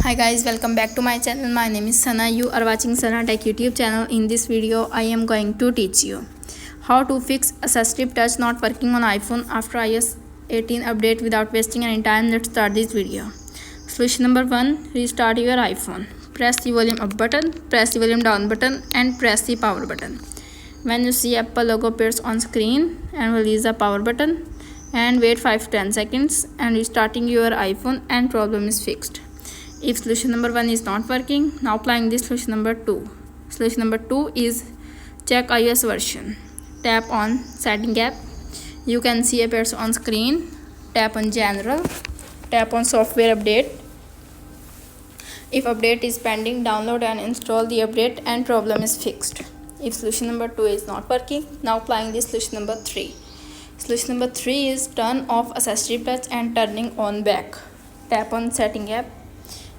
Hi guys, welcome back to my channel. My name is Sana. You are watching Sana Tech YouTube channel. In this video, I am going to teach you how to fix Assistive Touch not working on iPhone after iOS 18 update without wasting any time. Let's start this video. Solution number 1, restart your iPhone. Press the volume up button, press the volume down button and press the power button. When you see Apple logo appears on screen, and release the power button and wait 5-10 seconds and restarting your iPhone and problem is fixed. If solution number 1 is not working, now applying this solution number 2. Solution number 2 is check iOS version. Tap on setting app. You can see appears on screen. Tap on general. Tap on software update. If update is pending, download and install the update and problem is fixed. If solution number 2 is not working, now applying this solution number 3. Solution number 3 is turn off Assistive Touch and turning on back. Tap on setting app.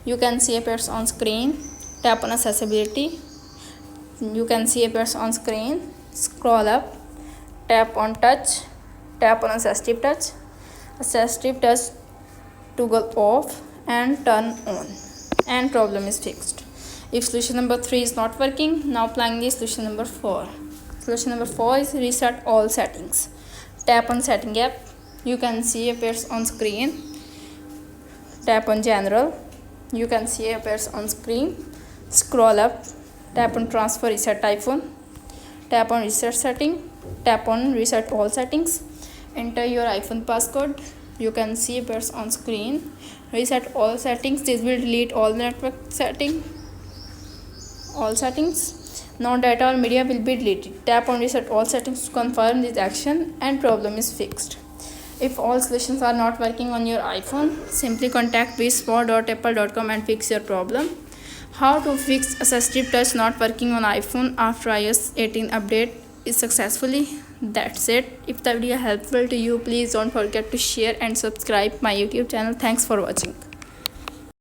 You can see appears on screen. Tap on accessibility. You can see appears on screen. Scroll up. Tap on touch. Tap on Assistive Touch. Assistive Touch toggle off and turn on. And problem is fixed. If solution number 3 is not working, now applying the solution number 4. Solution number 4 is reset all settings. Tap on setting app. You can see appears on screen. Tap on general. You can see appears on screen. Scroll up. Tap on transfer reset iPhone. Tap on reset setting. Tap on reset all settings. Enter your iPhone passcode. You can see appears on screen. Reset all settings. This will delete all network settings. No data or media will be deleted. Tap on reset all settings to confirm this action and problem is fixed. If all solutions are not working on your iPhone, simply contact support.apple.com and fix your problem. How to fix Assistive Touch not working on iPhone after iOS 18 update is successfully. That's it. If the video helpful to you, please don't forget to share and subscribe my YouTube channel. Thanks for watching.